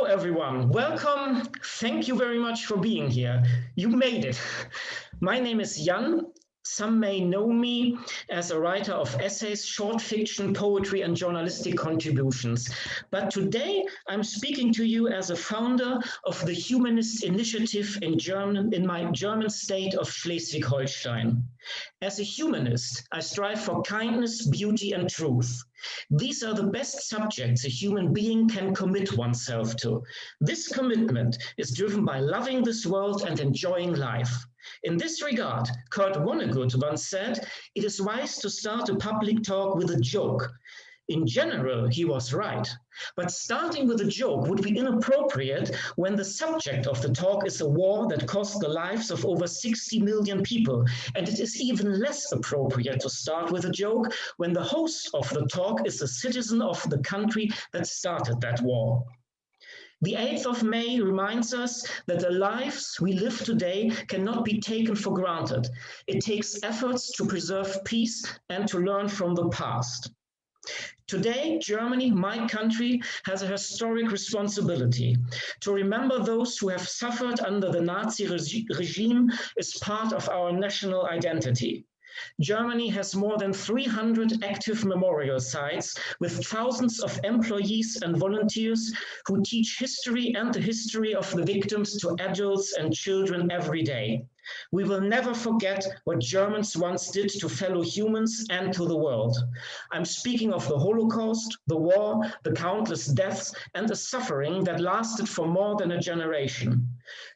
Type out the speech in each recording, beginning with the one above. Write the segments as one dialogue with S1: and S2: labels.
S1: everyone. Welcome. Thank you very much for being here. You made it. My name is Jan. Some may know me as a writer of essays, short fiction, poetry, and journalistic contributions. But today I'm speaking to you as a founder of the Humanist Initiative in my German state of Schleswig-Holstein. As a humanist, I strive for kindness, beauty, and truth. These are the best subjects a human being can commit oneself to. This commitment is driven by loving this world and enjoying life. In this regard, Kurt Vonnegut once said, "It is wise to start a public talk with a joke." In general, he was right. But starting with a joke would be inappropriate when the subject of the talk is a war that cost the lives of over 60 million people. And it is even less appropriate to start with a joke when the host of the talk is a citizen of the country that started that war. The 8th of May reminds us that the lives we live today cannot be taken for granted. It takes efforts to preserve peace and to learn from the past. Today, Germany, my country, has a historic responsibility. To remember those who have suffered under the Nazi regime is part of our national identity. Germany has more than 300 active memorial sites with thousands of employees and volunteers who teach history and the history of the victims to adults and children every day. We will never forget what Germans once did to fellow humans and to the world. I'm speaking of the Holocaust, the war, the countless deaths, and the suffering that lasted for more than a generation.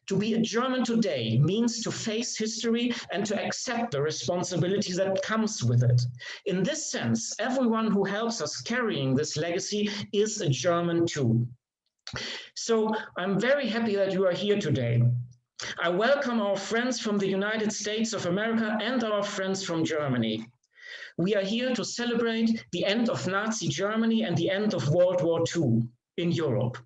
S1: To be a German today means to face history and to accept the responsibility that comes with it. In this sense, everyone who helps us carrying this legacy is a German too. So I'm very happy that you are here today. I welcome our friends from the United States of America and our friends from Germany. We are here to celebrate the end of Nazi Germany and the end of World War II in Europe.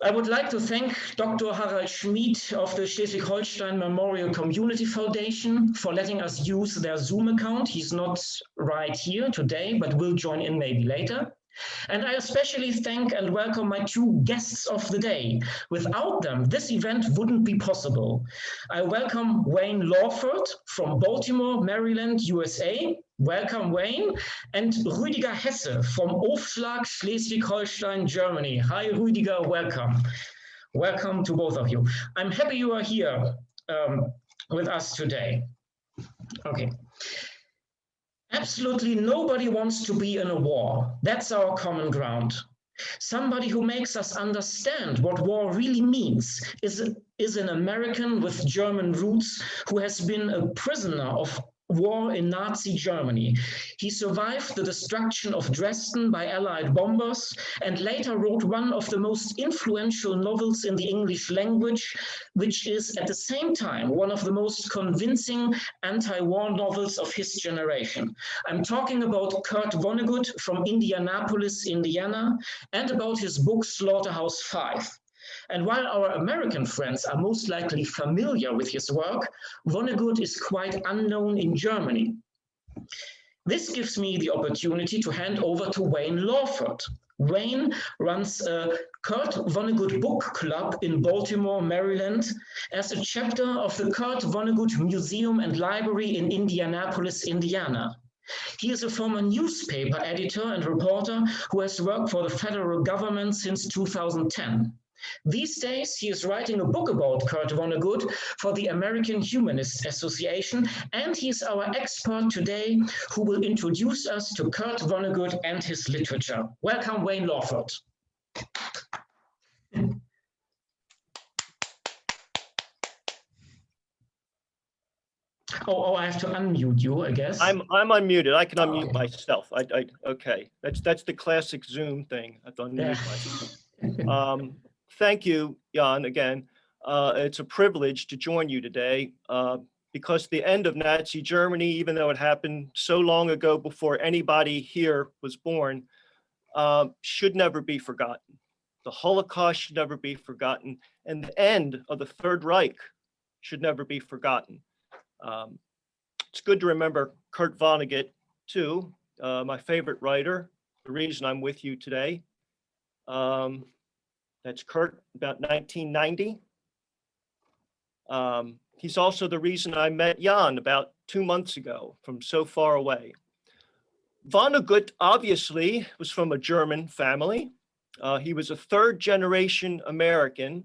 S1: I would like to thank Dr. Harald Schmid of the Schleswig-Holstein Memorial Community Foundation for letting us use their Zoom account. He's not right here today, but will join in maybe later. And I especially thank and welcome my two guests of the day. Without them, this event wouldn't be possible. I welcome Wayne Laufert from Baltimore, Maryland, USA. Welcome, Wayne. And Rüdiger Hesse from Owschlag, Schleswig-Holstein, Germany. Hi, Rüdiger, welcome. Welcome to both of you. I'm happy you are here with us today. Okay. Absolutely nobody wants to be in a war. That's our common ground. Somebody who makes us understand what war really means is an American with German roots who has been a prisoner of war in Nazi Germany. He survived the destruction of Dresden by Allied bombers and later wrote one of the most influential novels in the English language, which is at the same time one of the most convincing anti-war novels of his generation. I'm talking about Kurt Vonnegut from Indianapolis, Indiana, and about his book Slaughterhouse-Five. And while our American friends are most likely familiar with his work, Vonnegut is quite unknown in Germany. This gives me the opportunity to hand over to Wayne Laufert. Wayne runs a Kurt Vonnegut book club in Baltimore, Maryland, as a chapter of the Kurt Vonnegut Museum and Library in Indianapolis, Indiana. He is a former newspaper editor and reporter who has worked for the federal government since 2010. These days, he is writing a book about Kurt Vonnegut for the American Humanist Association, and he's our expert today who will introduce us to Kurt Vonnegut and his literature. Welcome, Wayne Laufert. Oh, I have to unmute you, I guess.
S2: I'm unmuted. I can unmute myself. Okay. That's the classic Zoom thing. I have to unmute myself. Thank you, Jan, again. It's a privilege to join you today because the end of Nazi Germany, even though it happened so long ago before anybody here was born, should never be forgotten. The Holocaust should never be forgotten, and the end of the Third Reich should never be forgotten. It's good to remember Kurt Vonnegut, too, my favorite writer, the reason I'm with you today. That's Kurt, about 1990. He's also the reason I met Jan about 2 months ago from so far away. Vonnegut obviously was from a German family. He was a third-generation American,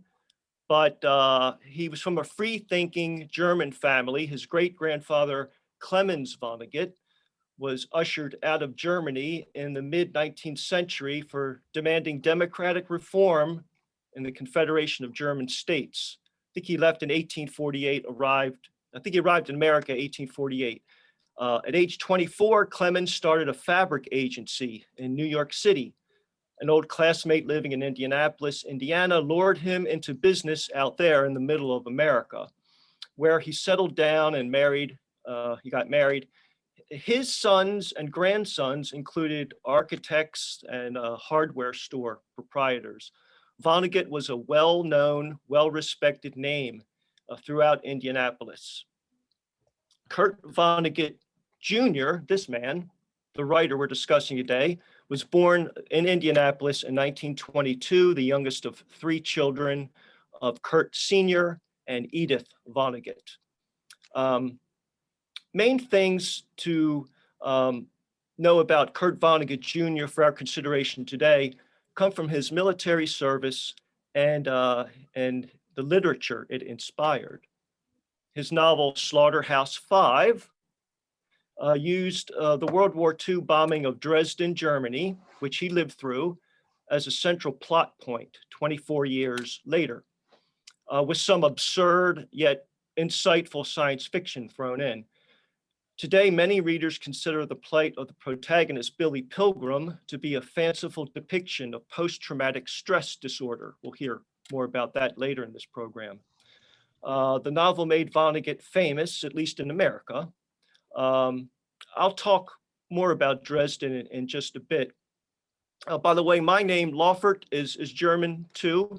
S2: but he was from a free-thinking German family. His great-grandfather, Clemens Vonnegut, was ushered out of Germany in the mid-19th century for demanding democratic reform in the Confederation of German States. I think he left in 1848, he arrived in America in 1848. At age 24, Clemens started a fabric agency in New York City. An old classmate living in Indianapolis, Indiana, lured him into business out there in the middle of America, where he settled down and he got married. His sons and grandsons included architects and hardware store proprietors. Vonnegut was a well-known, well-respected name throughout Indianapolis. Kurt Vonnegut Jr., this man, the writer we're discussing today, was born in Indianapolis in 1922, the youngest of 3 children of Kurt Sr. and Edith Vonnegut. Main things to know about Kurt Vonnegut Jr. for our consideration today come from his military service and the literature it inspired. His novel Slaughterhouse-Five used the World War II bombing of Dresden, Germany, which he lived through, as a central plot point 24 years later, with some absurd yet insightful science fiction thrown in. Today, many readers consider the plight of the protagonist, Billy Pilgrim, to be a fanciful depiction of post-traumatic stress disorder. We'll hear more about that later in this program. The novel made Vonnegut famous, at least in America. I'll talk more about Dresden in just a bit. By the way, my name, Laufert, is German too.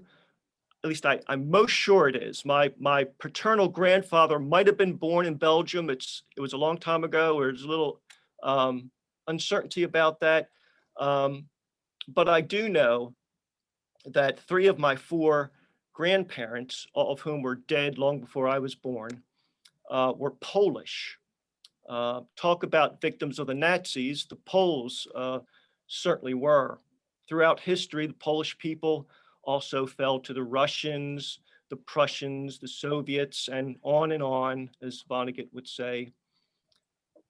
S2: At least I'm most sure it is. My paternal grandfather might have been born in Belgium. It was a long time ago. There's a little uncertainty about that. But I do know that 3 of my 4 grandparents, all of whom were dead long before I was born, were Polish. Talk about victims of the Nazis. The Poles certainly were. Throughout history, the Polish people also fell to the Russians, the Prussians, the Soviets, and on, as Vonnegut would say.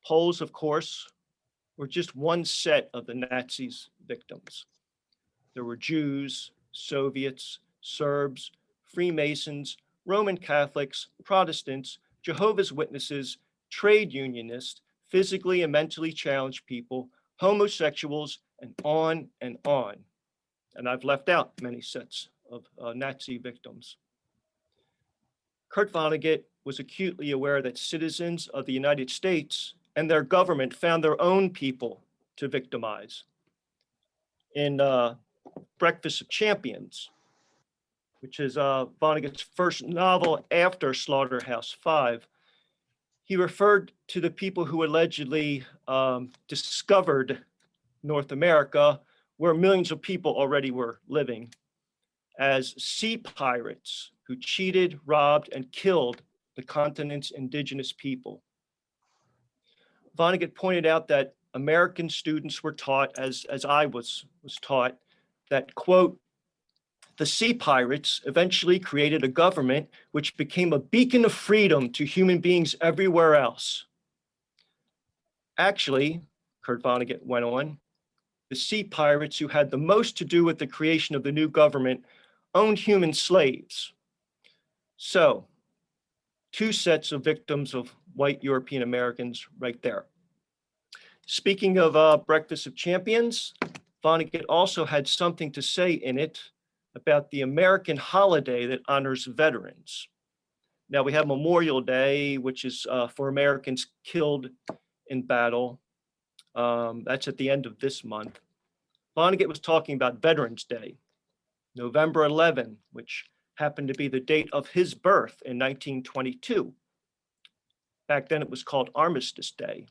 S2: Poles, of course, were just one set of the Nazis' victims. There were Jews, Soviets, Serbs, Freemasons, Roman Catholics, Protestants, Jehovah's Witnesses, trade unionists, physically and mentally challenged people, homosexuals, and on and on. And I've left out many sets of Nazi victims. Kurt Vonnegut was acutely aware that citizens of the United States and their government found their own people to victimize. In Breakfast of Champions, which is Vonnegut's first novel after Slaughterhouse-Five, he referred to the people who allegedly discovered North America, where millions of people already were living, as sea pirates who cheated, robbed, and killed the continent's indigenous people. Vonnegut pointed out that American students were taught, as I was taught, that, quote, the sea pirates eventually created a government which became a beacon of freedom to human beings everywhere else. Actually, Kurt Vonnegut went on, the sea pirates who had the most to do with the creation of the new government owned human slaves. So, 2 sets of victims of white European Americans right there. Speaking of Breakfast of Champions, Vonnegut also had something to say in it about the American holiday that honors veterans. Now we have Memorial Day, which is for Americans killed in battle. That's at the end of this month. Vonnegut was talking about Veterans Day, November 11, which happened to be the date of his birth in 1922. Back then it was called Armistice Day.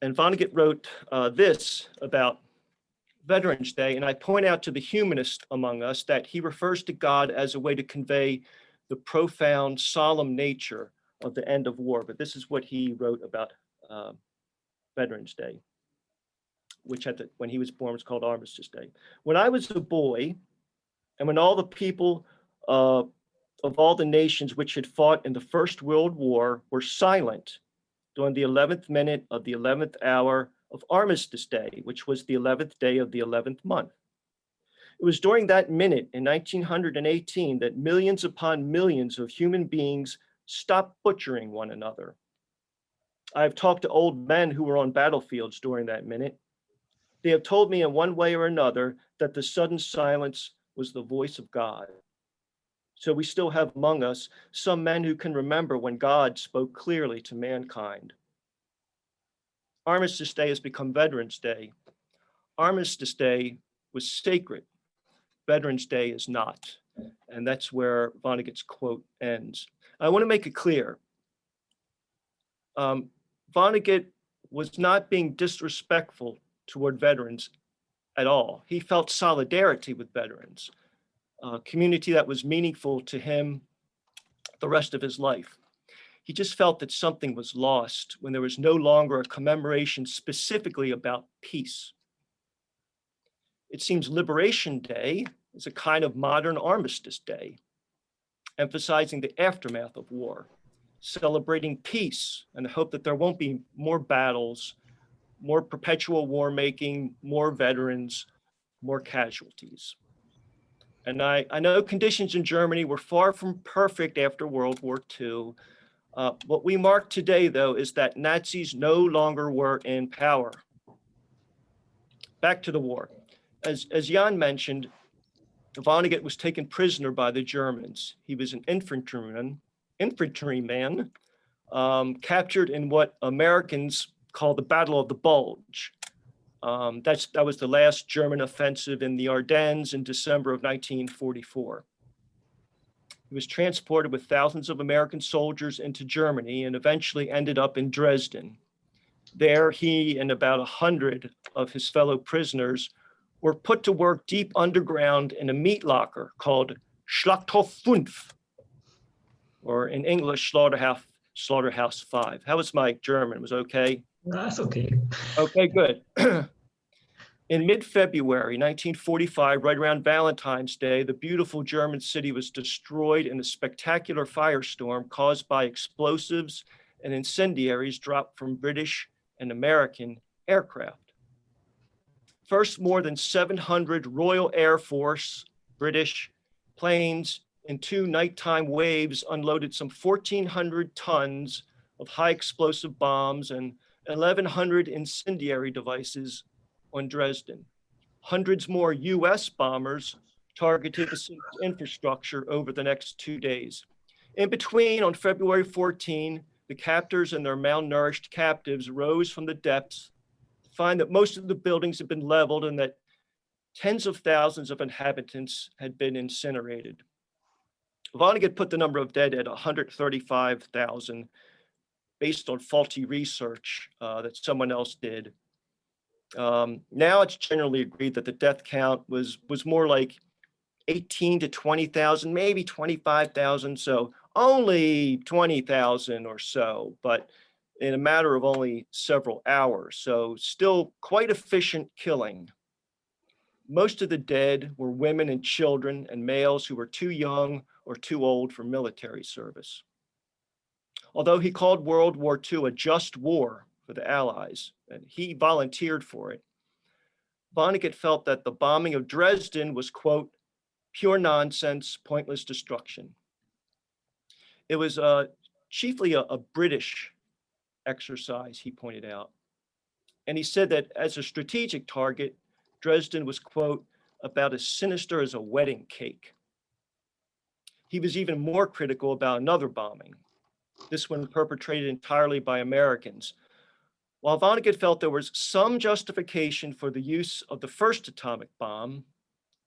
S2: And Vonnegut wrote this about Veterans Day, and I point out to the humanist among us that he refers to God as a way to convey the profound, solemn nature of the end of war. But this is what he wrote about Veterans Day, which when he was born was called Armistice Day. When I was a boy, and when all the people of all the nations which had fought in the First World War were silent during the 11th minute of the 11th hour of Armistice Day, which was the 11th day of the 11th month. It was during that minute in 1918 that millions upon millions of human beings stopped butchering one another. I have talked to old men who were on battlefields during that minute. They have told me in one way or another that the sudden silence was the voice of God. So we still have among us some men who can remember when God spoke clearly to mankind. Armistice Day has become Veterans Day. Armistice Day was sacred. Veterans Day is not. And that's where Vonnegut's quote ends. I want to make it clear. Vonnegut was not being disrespectful toward veterans at all. He felt solidarity with veterans, a community that was meaningful to him the rest of his life. He just felt that something was lost when there was no longer a commemoration specifically about peace. It seems Liberation Day is a kind of modern Armistice Day, emphasizing the aftermath of war, celebrating peace and the hope that there won't be more battles, more perpetual war making, more veterans, more casualties. And I know conditions in Germany were far from perfect after World War II. What we mark today, though, is that Nazis no longer were in power. Back to the war. As Jan mentioned, Vonnegut was taken prisoner by the Germans. He was an infantryman, captured in what Americans call the Battle of the Bulge. That was the last German offensive in the Ardennes in December of 1944. He was transported with thousands of American soldiers into Germany and eventually ended up in Dresden. There, he and about 100 of his fellow prisoners were put to work deep underground in a meat locker called Schlaughterhouse-Five, or in English, Slaughterhouse-Five. How was my German? Was it okay?
S1: That's okay.
S2: Okay, good. In mid-February 1945, right around Valentine's Day, the beautiful German city was destroyed in a spectacular firestorm caused by explosives and incendiaries dropped from British and American aircraft. First, more than 700 Royal Air Force British planes in 2 nighttime waves unloaded some 1,400 tons of high explosive bombs and 1,100 incendiary devices on Dresden. Hundreds more US bombers targeted the city's infrastructure over the next 2 days. In between, on February 14, the captors and their malnourished captives rose from the depths to find that most of the buildings had been leveled and that tens of thousands of inhabitants had been incinerated. Vonnegut put the number of dead at 135,000 based on faulty research that someone else did. Now it's generally agreed that the death count was more like 18 to 20,000, maybe 25,000. So only 20,000 or so, but in a matter of only several hours. So still quite efficient killing. Most of the dead were women and children and males who were too young or too old for military service. Although he called World War II a just war for the Allies, and he volunteered for it, Vonnegut felt that the bombing of Dresden was, quote, pure nonsense, pointless destruction. It was chiefly a British exercise, he pointed out. And he said that as a strategic target, Dresden was, quote, about as sinister as a wedding cake. He was even more critical about another bombing, this one perpetrated entirely by Americans. While Vonnegut felt there was some justification for the use of the first atomic bomb,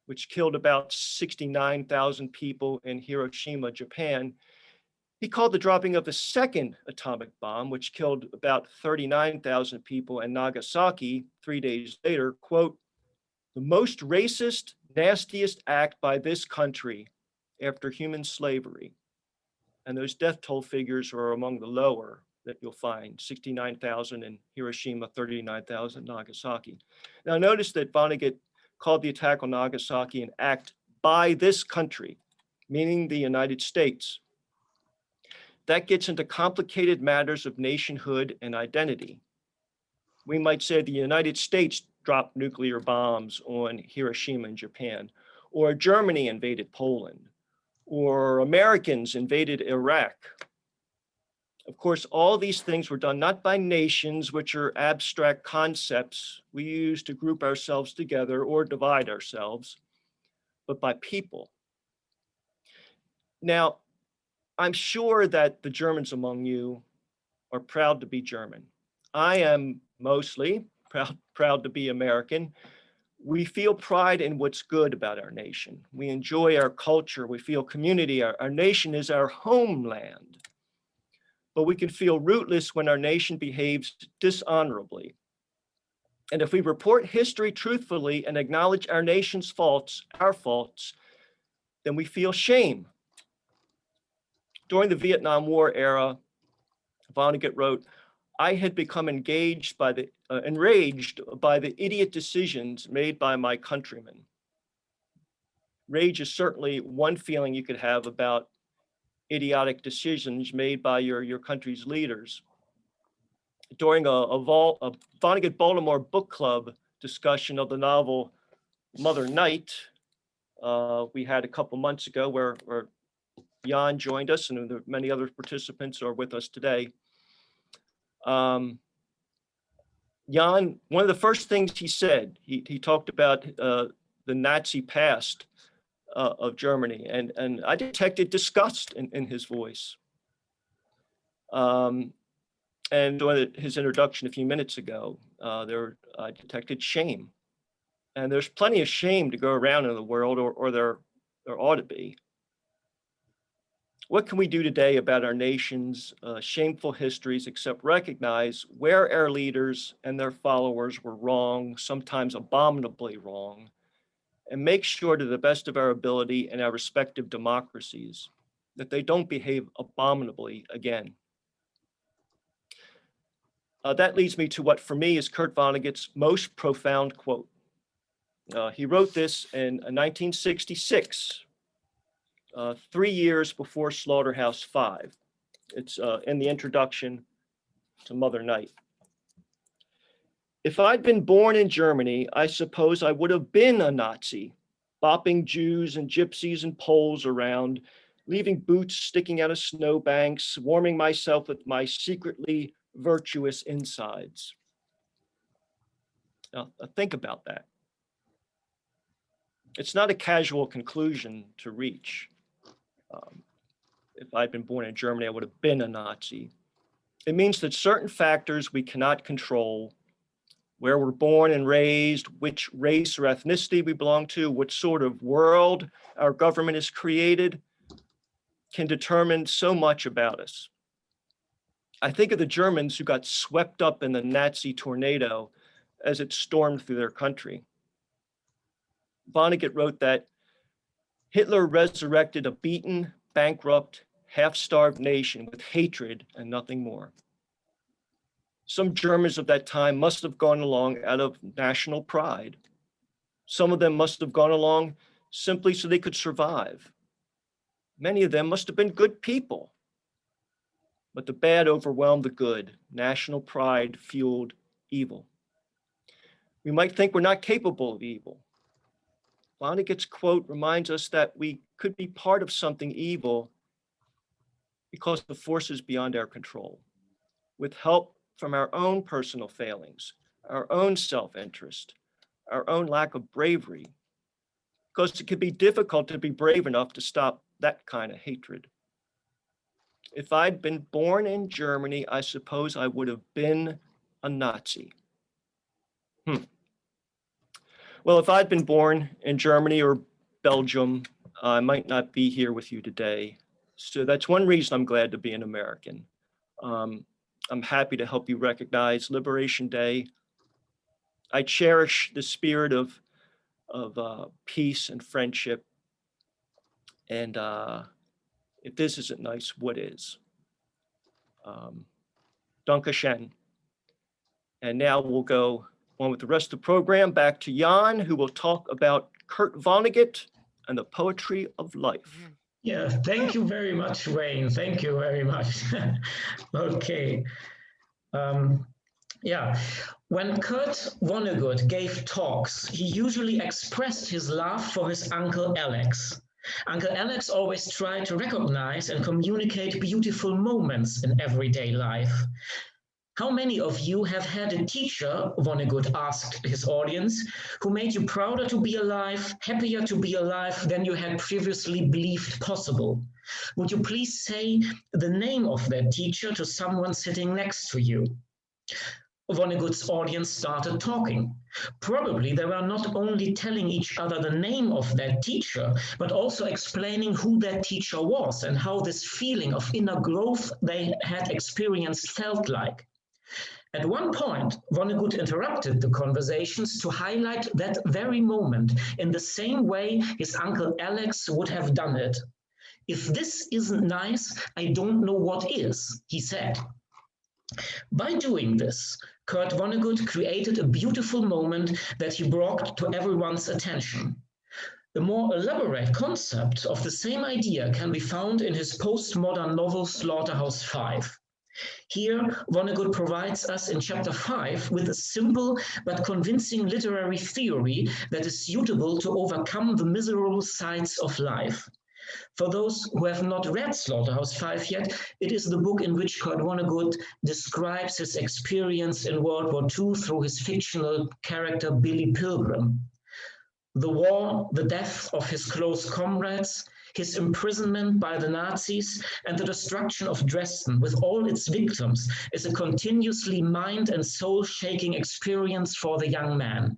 S2: which killed about 69,000 people in Hiroshima, Japan, he called the dropping of the second atomic bomb, which killed about 39,000 people in Nagasaki 3 days later, quote, the most racist, nastiest act by this country after human slavery. And those death toll figures are among the lower that you'll find, 69,000 in Hiroshima, 39,000 Nagasaki. Now notice that Vonnegut called the attack on Nagasaki an act by this country, meaning the United States. That gets into complicated matters of nationhood and identity. We might say the United States dropped nuclear bombs on Hiroshima and Japan, or Germany invaded Poland, or Americans invaded Iraq. Of course, all these things were done not by nations, which are abstract concepts we use to group ourselves together or divide ourselves, but by people. Now, I'm sure that the Germans among you are proud to be German. I am mostly proud to be American. We feel pride in what's good about our nation. We enjoy our culture. We feel community. Our nation is our homeland. But we can feel rootless when our nation behaves dishonorably. And if we report history truthfully and acknowledge our nation's faults, our faults, then we feel shame. During the Vietnam War era, Vonnegut wrote, I had become enraged by the idiot decisions made by my countrymen. Rage is certainly one feeling you could have about idiotic decisions made by your country's leaders. During a Vonnegut Baltimore book club discussion of the novel Mother Night, we had a couple months ago where Jan joined us, and many other participants are with us today. Jan, one of the first things he said, he talked about the Nazi past of Germany, and I detected disgust in his voice. And during his introduction a few minutes ago, I detected shame. And there's plenty of shame to go around in the world, or there ought to be. What can we do today about our nation's shameful histories except recognize where our leaders and their followers were wrong, sometimes abominably wrong, and make sure to the best of our ability in our respective democracies that they don't behave abominably again. That leads me to what for me is Kurt Vonnegut's most profound quote. He wrote this in 1966, 3 years before Slaughterhouse-Five. It's in the introduction to Mother Night. If I'd been born in Germany, I suppose I would have been a Nazi, bopping Jews and gypsies and Poles around, leaving boots sticking out of snowbanks, warming myself with my secretly virtuous insides. Now, think about that. It's not a casual conclusion to reach. If I'd been born in Germany, I would have been a Nazi. It means that certain factors we cannot control, where we're born and raised, which race or ethnicity we belong to, what sort of world our government has created, can determine so much about us. I think of the Germans who got swept up in the Nazi tornado as it stormed through their country. Vonnegut wrote that Hitler resurrected a beaten, bankrupt, half-starved nation with hatred and nothing more. Some Germans of that time must have gone along out of national pride. Some of them must have gone along simply so they could survive. Many of them must have been good people. But the bad overwhelmed the good. National pride fueled evil. We might think we're not capable of evil. Vonnegut's quote reminds us that we could be part of something evil because the forces beyond our control, with help from our own personal failings, our own self-interest, our own lack of bravery, because it can be difficult to be brave enough to stop that kind of hatred. If I'd been born in Germany, I suppose I would have been a Nazi. Well, if I'd been born in Germany or Belgium, I might not be here with you today. So that's one reason I'm glad to be an American. I'm happy to help you recognize Liberation Day. I cherish the spirit of of peace and friendship. And if this isn't nice, what is? Dankeschön. And now we'll go on with the rest of the program. Back to Jan, who will talk about Kurt Vonnegut and the poetry of life.
S1: Yeah, thank you very much, Wayne. Thank you very much. Okay. Yeah, when Kurt Vonnegut gave talks, he usually expressed his love for his Uncle Alex. Uncle Alex always tried to recognize and communicate beautiful moments in everyday life. How many of you have had a teacher, Vonnegut asked his audience, who made you prouder to be alive, happier to be alive than you had previously believed possible? Would you please say the name of that teacher to someone sitting next to you? Vonnegut's audience started talking. Probably they were not only telling each other the name of that teacher, but also explaining who that teacher was and how this feeling of inner growth they had experienced felt like. At one point, Vonnegut interrupted the conversations to highlight that very moment in the same way his Uncle Alex would have done it. "If this isn't nice, I don't know what is," he said. By doing this, Kurt Vonnegut created a beautiful moment that he brought to everyone's attention. A more elaborate concept of the same idea can be found in his postmodern novel Slaughterhouse-Five. Here, Vonnegut provides us in chapter 5 with a simple but convincing literary theory that is suitable to overcome the miserable sides of life. For those who have not read Slaughterhouse-Five yet, it is the book in which Kurt Vonnegut describes his experience in World War II through his fictional character Billy Pilgrim. The war, the death of his close comrades, his imprisonment by the Nazis, and the destruction of Dresden with all its victims is a continuously mind and soul-shaking experience for the young man.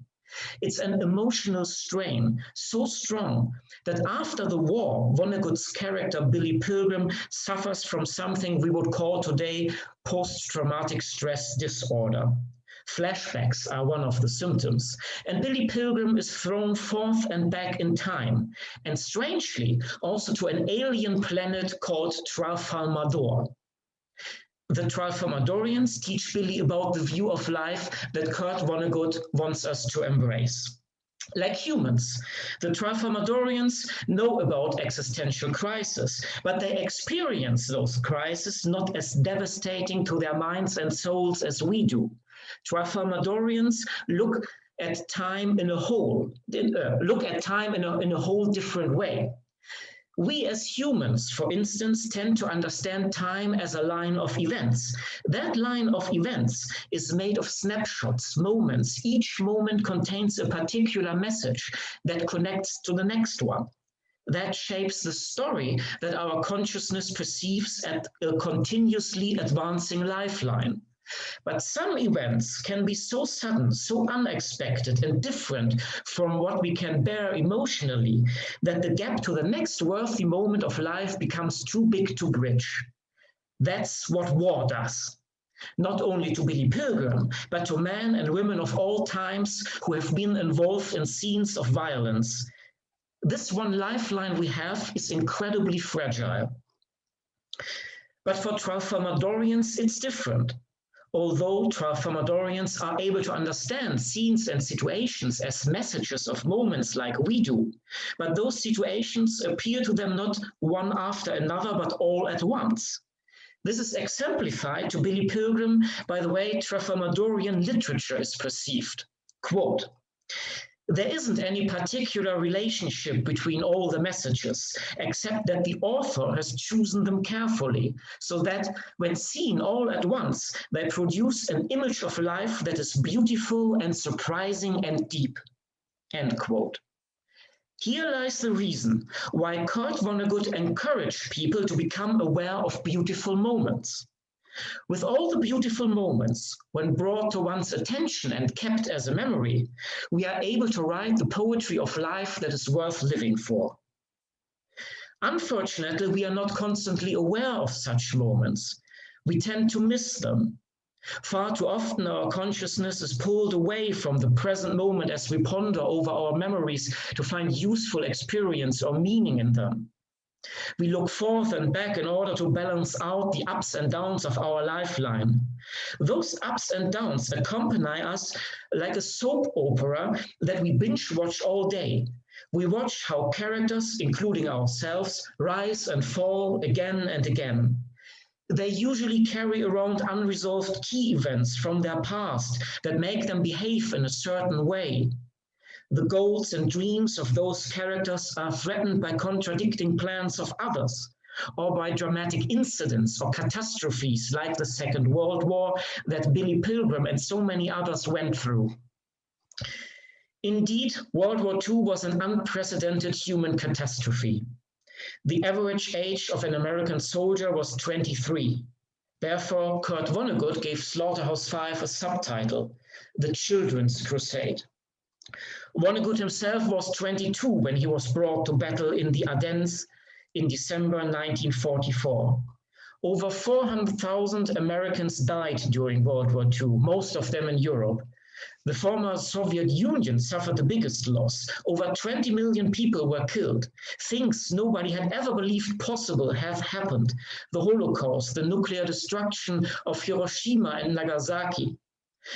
S1: It's an emotional strain so strong that after the war, Vonnegut's character Billy Pilgrim suffers from something we would call today post-traumatic stress disorder. Flashbacks are one of the symptoms, and Billy Pilgrim is thrown forth and back in time, and strangely also to an alien planet called Tralfamador. The Tralfamadorians teach Billy about the view of life that Kurt Vonnegut wants us to embrace. Like humans, the Tralfamadorians know about existential crisis, but they experience those crises not as devastating to their minds and souls as we do. Tralfamadorians look at time in a whole different way. We as humans, for instance, tend to understand time as a line of events. That line of events is made of snapshots, moments. Each moment contains a particular message that connects to the next one. That shapes the story that our consciousness perceives at a continuously advancing lifeline. But some events can be so sudden, so unexpected and different from what we can bear emotionally that the gap to the next worthy moment of life becomes too big to bridge. That's what war does. Not only to Billy Pilgrim, but to men and women of all times who have been involved in scenes of violence. This one lifeline we have is incredibly fragile. But for Tralfamadorians, it's different. Although Tralfamadorians are able to understand scenes and situations as messages of moments like we do, but those situations appear to them not one after another, but all at once. This is exemplified to Billy Pilgrim by the way Tralfamadorian literature is perceived. Quote, "There isn't any particular relationship between all the messages, except that the author has chosen them carefully, so that when seen all at once, they produce an image of life that is beautiful and surprising and deep." End quote. Here lies the reason why Kurt Vonnegut encouraged people to become aware of beautiful moments. With all the beautiful moments, when brought to one's attention and kept as a memory, we are able to write the poetry of life that is worth living for. Unfortunately, we are not constantly aware of such moments. We tend to miss them. Far too often our consciousness is pulled away from the present moment as we ponder over our memories to find useful experience or meaning in them. We look forth and back in order to balance out the ups and downs of our lifeline. Those ups and downs accompany us like a soap opera that we binge watch all day. We watch how characters, including ourselves, rise and fall again and again. They usually carry around unresolved key events from their past that make them behave in a certain way. The goals and dreams of those characters are threatened by contradicting plans of others, or by dramatic incidents or catastrophes like the Second World War that Billy Pilgrim and so many others went through. Indeed, World War II was an unprecedented human catastrophe. The average age of an American soldier was 23. Therefore, Kurt Vonnegut gave Slaughterhouse-Five a subtitle, The Children's Crusade. Vonnegut himself was 22 when he was brought to battle in the Ardennes in December 1944. Over 400,000 Americans died during World War II, most of them in Europe. The former Soviet Union suffered the biggest loss. Over 20 million people were killed. Things nobody had ever believed possible have happened. The Holocaust, the nuclear destruction of Hiroshima and Nagasaki.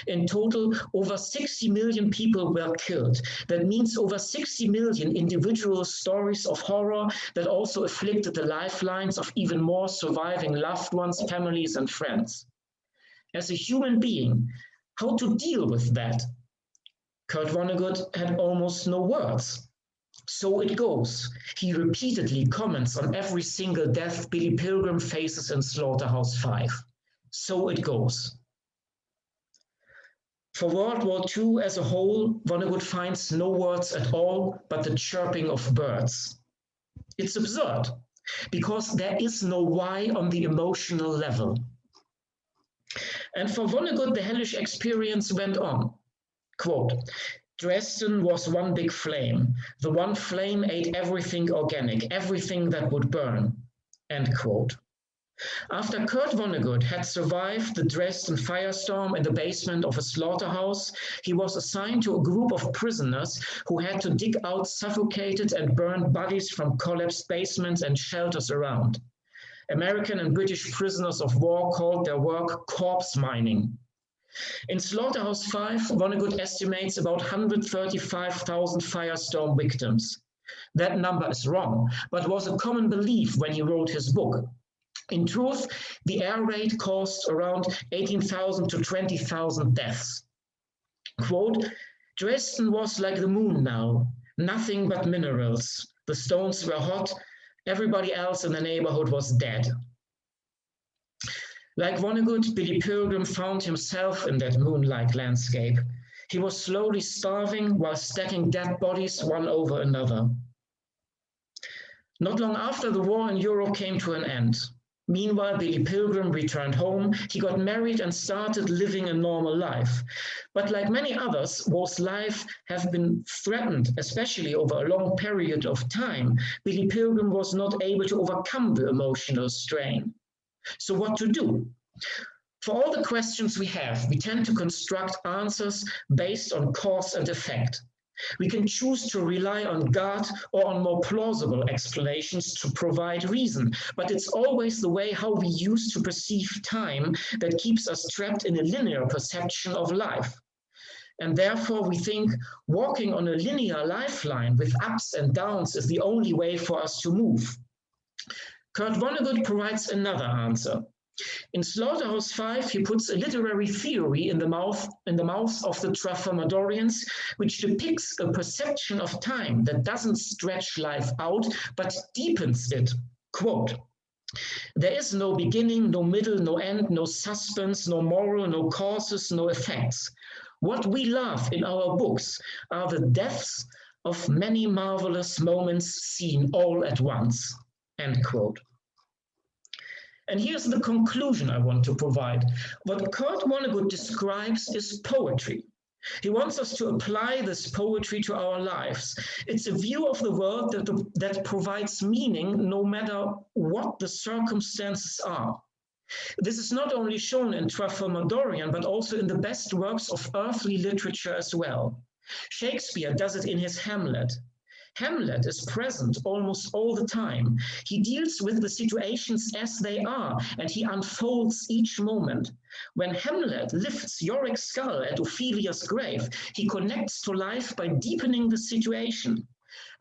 S1: In total, over 60 million people were killed. That means over 60 million individual stories of horror that also afflicted the lifelines of even more surviving loved ones, families, and friends. As a human being, how to deal with that? Kurt Vonnegut had almost no words. So it goes. He repeatedly comments on every single death Billy Pilgrim faces in Slaughterhouse-Five. So it goes. For World War II as a whole, Vonnegut finds no words at all but the chirping of birds. It's absurd, because there is no why on the emotional level. And for Vonnegut, the hellish experience went on. Quote, Dresden was one big flame. The one flame ate everything organic, everything that would burn. End quote. After Kurt Vonnegut had survived the Dresden firestorm in the basement of a slaughterhouse, he was assigned to a group of prisoners who had to dig out suffocated and burned bodies from collapsed basements and shelters around. American and British prisoners of war called their work corpse mining. In Slaughterhouse-Five, Vonnegut estimates about 135,000 firestorm victims. That number is wrong, but was a common belief when he wrote his book. In truth, the air raid caused around 18,000 to 20,000 deaths. Quote, Dresden was like the moon now, nothing but minerals. The stones were hot. Everybody else in the neighborhood was dead. Like Vonnegut, Billy Pilgrim found himself in that moon-like landscape. He was slowly starving while stacking dead bodies one over another. Not long after the war in Europe came to an end. Meanwhile, Billy Pilgrim returned home. He got married and started living a normal life. But like many others, whose life have been threatened, especially over a long period of time, Billy Pilgrim was not able to overcome the emotional strain. So what to do? For all the questions we have, we tend to construct answers based on cause and effect. We can choose to rely on God or on more plausible explanations to provide reason, but it's always the way how we use to perceive time that keeps us trapped in a linear perception of life. And therefore we think walking on a linear lifeline with ups and downs is the only way for us to move. Kurt Vonnegut provides another answer. In Slaughterhouse-Five, he puts a literary theory in the mouths of the Trafalmadorians, which depicts a perception of time that doesn't stretch life out, but deepens it. Quote, there is no beginning, no middle, no end, no suspense, no moral, no causes, no effects. What we love in our books are the depths of many marvelous moments seen all at once. End quote. And here's the conclusion I want to provide. What Kurt Vonnegut describes is poetry. He wants us to apply this poetry to our lives. It's a view of the world that provides meaning no matter what the circumstances are. This is not only shown in Tralfamadorian, but also in the best works of earthly literature as well. Shakespeare does it in his Hamlet. Hamlet is present almost all the time. He deals with the situations as they are, and he unfolds each moment. When Hamlet lifts Yorick's skull at Ophelia's grave, he connects to life by deepening the situation.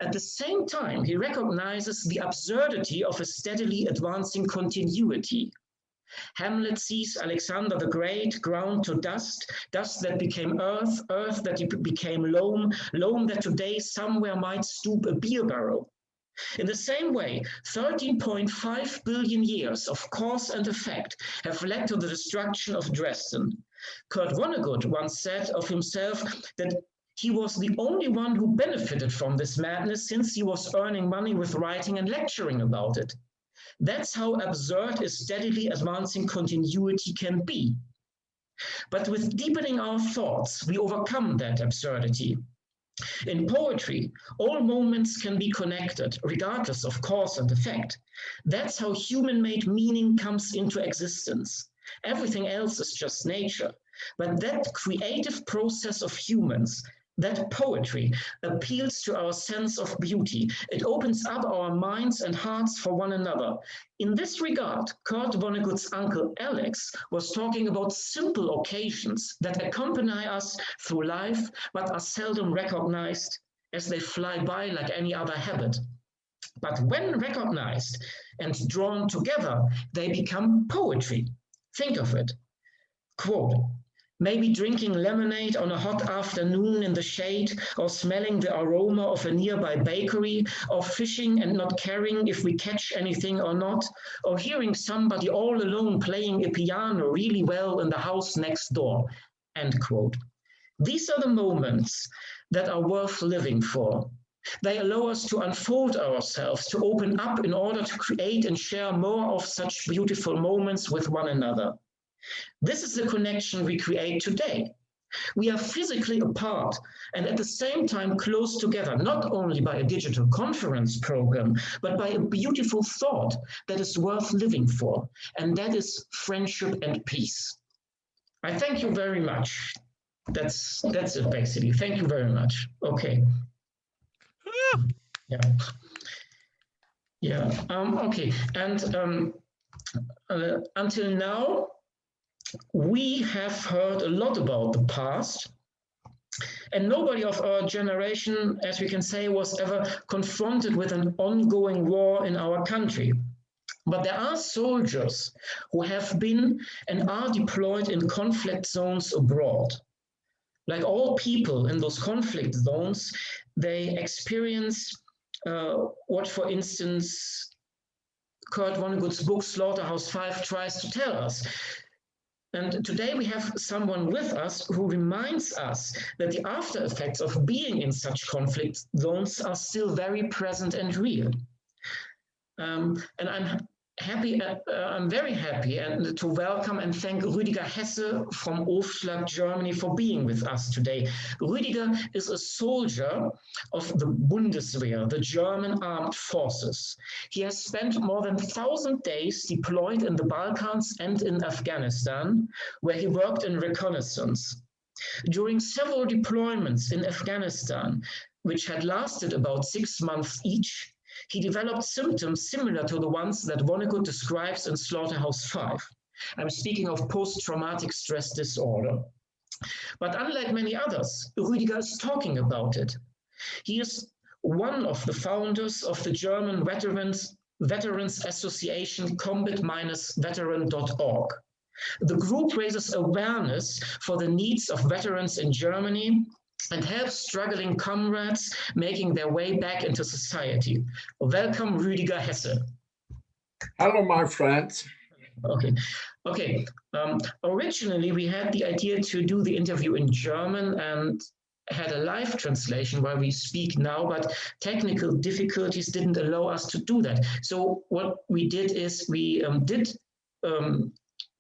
S1: At the same time, he recognizes the absurdity of a steadily advancing continuity. Hamlet sees Alexander the Great ground to dust, dust that became earth, earth that became loam, loam that today somewhere might stoop a beer barrel. In the same way, 13.5 billion years of cause and effect have led to the destruction of Dresden. Kurt Vonnegut once said of himself that he was the only one who benefited from this madness since he was earning money with writing and lecturing about it. That's how absurd a steadily advancing continuity can be. But with deepening our thoughts, we overcome that absurdity. In poetry, all moments can be connected, regardless of cause and effect. That's how human-made meaning comes into existence. Everything else is just nature. But that creative process of humans, that poetry, appeals to our sense of beauty. It opens up our minds and hearts for one another. In this regard, Kurt Vonnegut's uncle Alex was talking about simple occasions that accompany us through life, but are seldom recognized as they fly by like any other habit. But when recognized and drawn together, they become poetry. Think of it. Quote, maybe drinking lemonade on a hot afternoon in the shade, or smelling the aroma of a nearby bakery, or fishing and not caring if we catch anything or not, or hearing somebody all alone playing a piano really well in the house next door, end quote. These are the moments that are worth living for. They allow us to unfold ourselves, to open up in order to create and share more of such beautiful moments with one another. This is the connection we create today. We are physically apart and at the same time close together, not only by a digital conference program, but by a beautiful thought that is worth living for, and that is friendship and peace. I thank you very much. That's it basically. Thank you very much. Okay. Okay. And until now, we have heard a lot about the past, and nobody of our generation, as we can say, was ever confronted with an ongoing war in our country. But there are soldiers who have been and are deployed in conflict zones abroad. Like all people in those conflict zones, they experience what, for instance, Kurt Vonnegut's book Slaughterhouse-Five tries to tell us. And today we have someone with us who reminds us that the after effects of being in such conflict zones are still very present and real. And I'm very happy to welcome and thank Rüdiger Hesse from Owschlag, Germany, for being with us today. Rüdiger is a soldier of the Bundeswehr, the German armed forces. He has spent more than 1,000 days deployed in the Balkans and in Afghanistan, where he worked in reconnaissance. During several deployments in Afghanistan, which had lasted about 6 months each, he developed symptoms similar to the ones that Vonnegut describes in Slaughterhouse-Five. I'm speaking of post-traumatic stress disorder. But unlike many others, Rüdiger is talking about it. He is one of the founders of the German Veterans Association combat-veteran.org. The group raises awareness for the needs of veterans in Germany and help struggling comrades making their way back into society. Welcome, Rüdiger Hesse.
S3: Hello, my friends.
S1: Okay. Originally, we had the idea to do the interview in German and had a live translation while we speak now, but technical difficulties didn't allow us to do that. So what we did is we did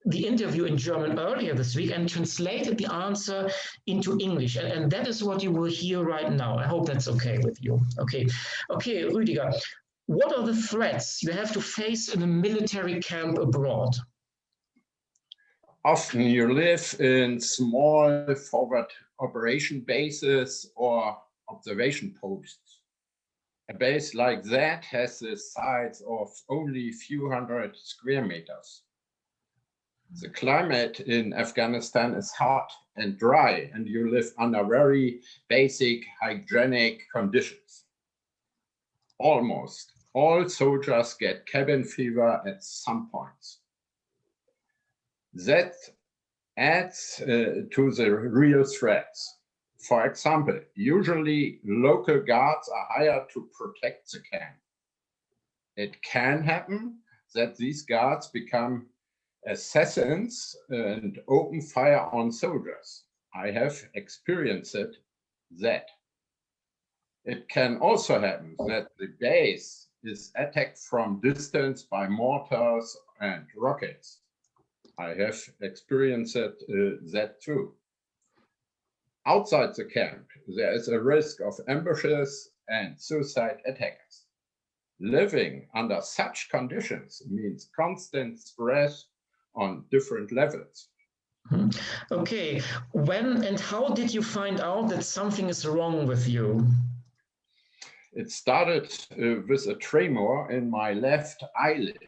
S1: the interview in German earlier this week and translated the answer into English. And that is what you will hear right now. I hope that's okay with you. Okay, Rüdiger, what are the threats you have to face in a military camp abroad?
S3: Often you live in small forward operation bases or observation posts. A base like that has the size of only a few hundred square meters. The climate in Afghanistan is hot and dry, and you live under very basic hygienic conditions. Almost all soldiers get cabin fever at some points. That adds to the real threats. For example, usually local guards are hired to protect the camp. It can happen that these guards become assassins and open fire on soldiers. I have experienced that. It can also happen that the base is attacked from distance by mortars and rockets. I have experienced that too. Outside the camp, there is a risk of ambushes and suicide attackers. Living under such conditions means constant stress on different levels.
S1: Okay, when and how did you find out that something is wrong with you?
S3: It started with a tremor in my left eyelid.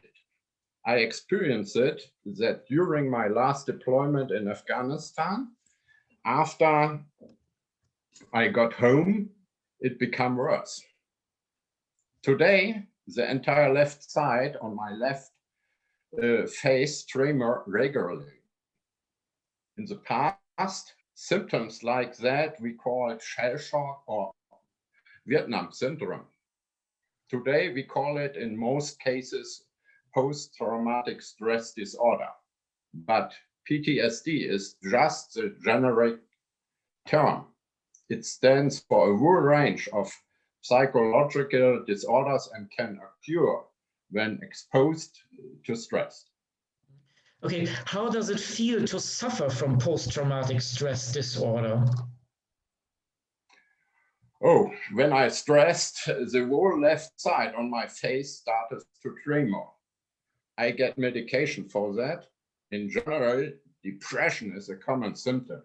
S3: I experienced it that during my last deployment in Afghanistan. After I got home, it became worse. Today, the entire left side on my left face tremor regularly. In the past, symptoms like that we call it shell shock or Vietnam syndrome. Today, we call it in most cases post-traumatic stress disorder. But PTSD is just the generic term. It stands for a whole range of psychological disorders and can occur when exposed to stress.
S1: Okay, how does it feel to suffer from post-traumatic stress disorder?
S3: Oh, when I stressed, the whole left side on my face started to tremor. I get medication for that. In general, depression is a common symptom.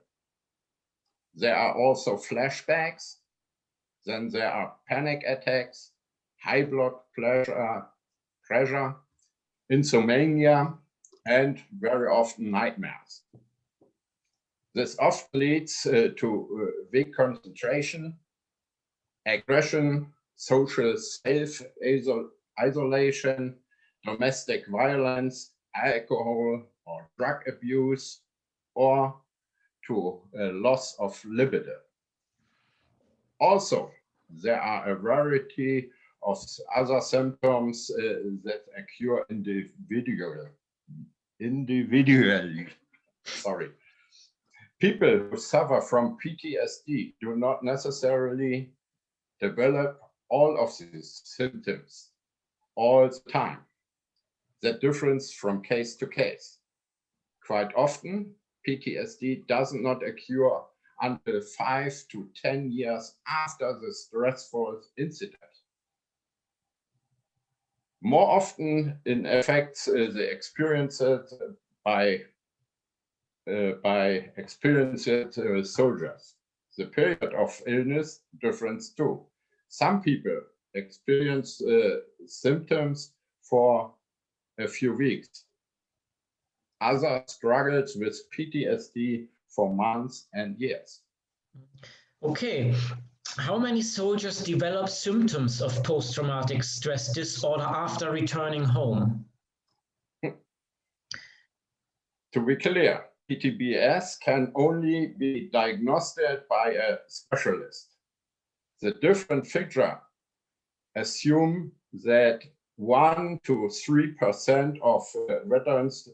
S3: There are also flashbacks. Then there are panic attacks, high blood pressure, insomnia, and very often nightmares. This often leads to weak concentration, aggression, social self-isolation, domestic violence, alcohol or drug abuse, or to a loss of libido. Also, there are a variety of other symptoms that occur individually. Sorry. People who suffer from PTSD do not necessarily develop all of these symptoms all the time. That differs from case to case. Quite often, PTSD does not occur until 5 to 10 years after the stressful incident. More often, it affects the experience by experienced soldiers. The period of illness differs too. Some people experience symptoms for a few weeks. Others struggle with PTSD for months and years.
S1: Okay, how many soldiers develop symptoms of post-traumatic stress disorder after returning home?
S3: To be clear, PTBS can only be diagnosed by a specialist. The different figures assume that 1 to 3% of veterans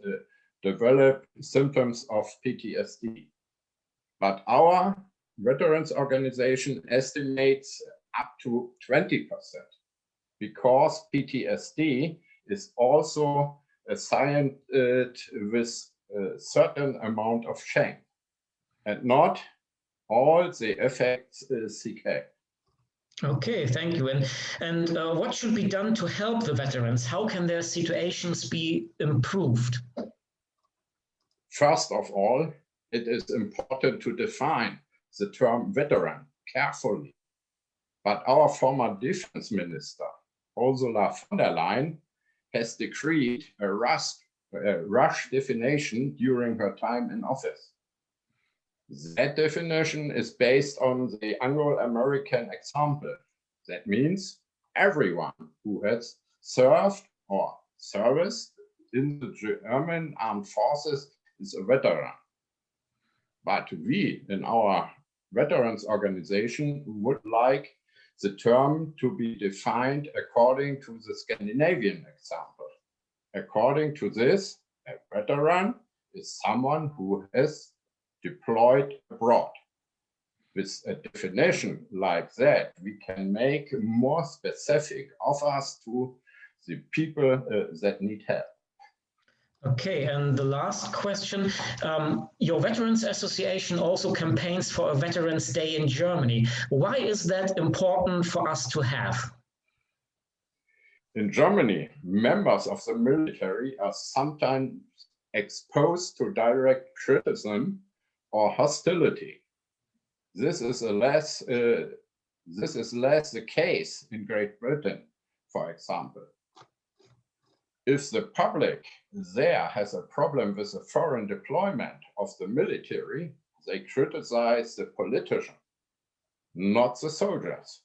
S3: develop symptoms of PTSD. But our veterans organization estimates up to 20% because PTSD is also assigned with a certain amount of shame and not all the effects seek out.
S1: Okay, thank you. And what should be done to help the veterans? How can their situations be improved?
S3: First of all, it is important to define the term veteran carefully. But our former defense minister, Ursula von der Leyen, has decreed a rush definition during her time in office. That definition is based on the Anglo-American example. That means everyone who has served or serviced in the German armed forces is a veteran. But we in our veterans organization would like the term to be defined according to the Scandinavian example. According to this, a veteran is someone who has deployed abroad. With a definition like that, we can make more specific offers to the people that need help.
S1: Okay, and the last question. Your Veterans Association also campaigns for a Veterans Day in Germany. Why is that important for us to have?
S3: In Germany, members of the military are sometimes exposed to direct criticism or hostility. This is less the case in Great Britain, for example. If the public there has a problem with the foreign deployment of the military, they criticize the politician, not the soldiers.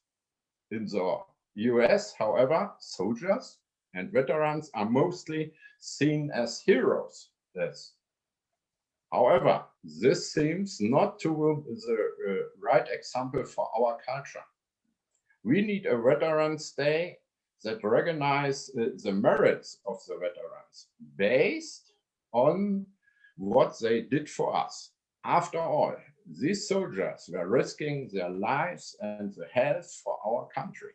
S3: In the US, however, soldiers and veterans are mostly seen as heroes. Yes. However, this seems not to be the right example for our culture. We need a Veterans Day that recognize the merits of the veterans based on what they did for us. After all, these soldiers were risking their lives and the health for our country.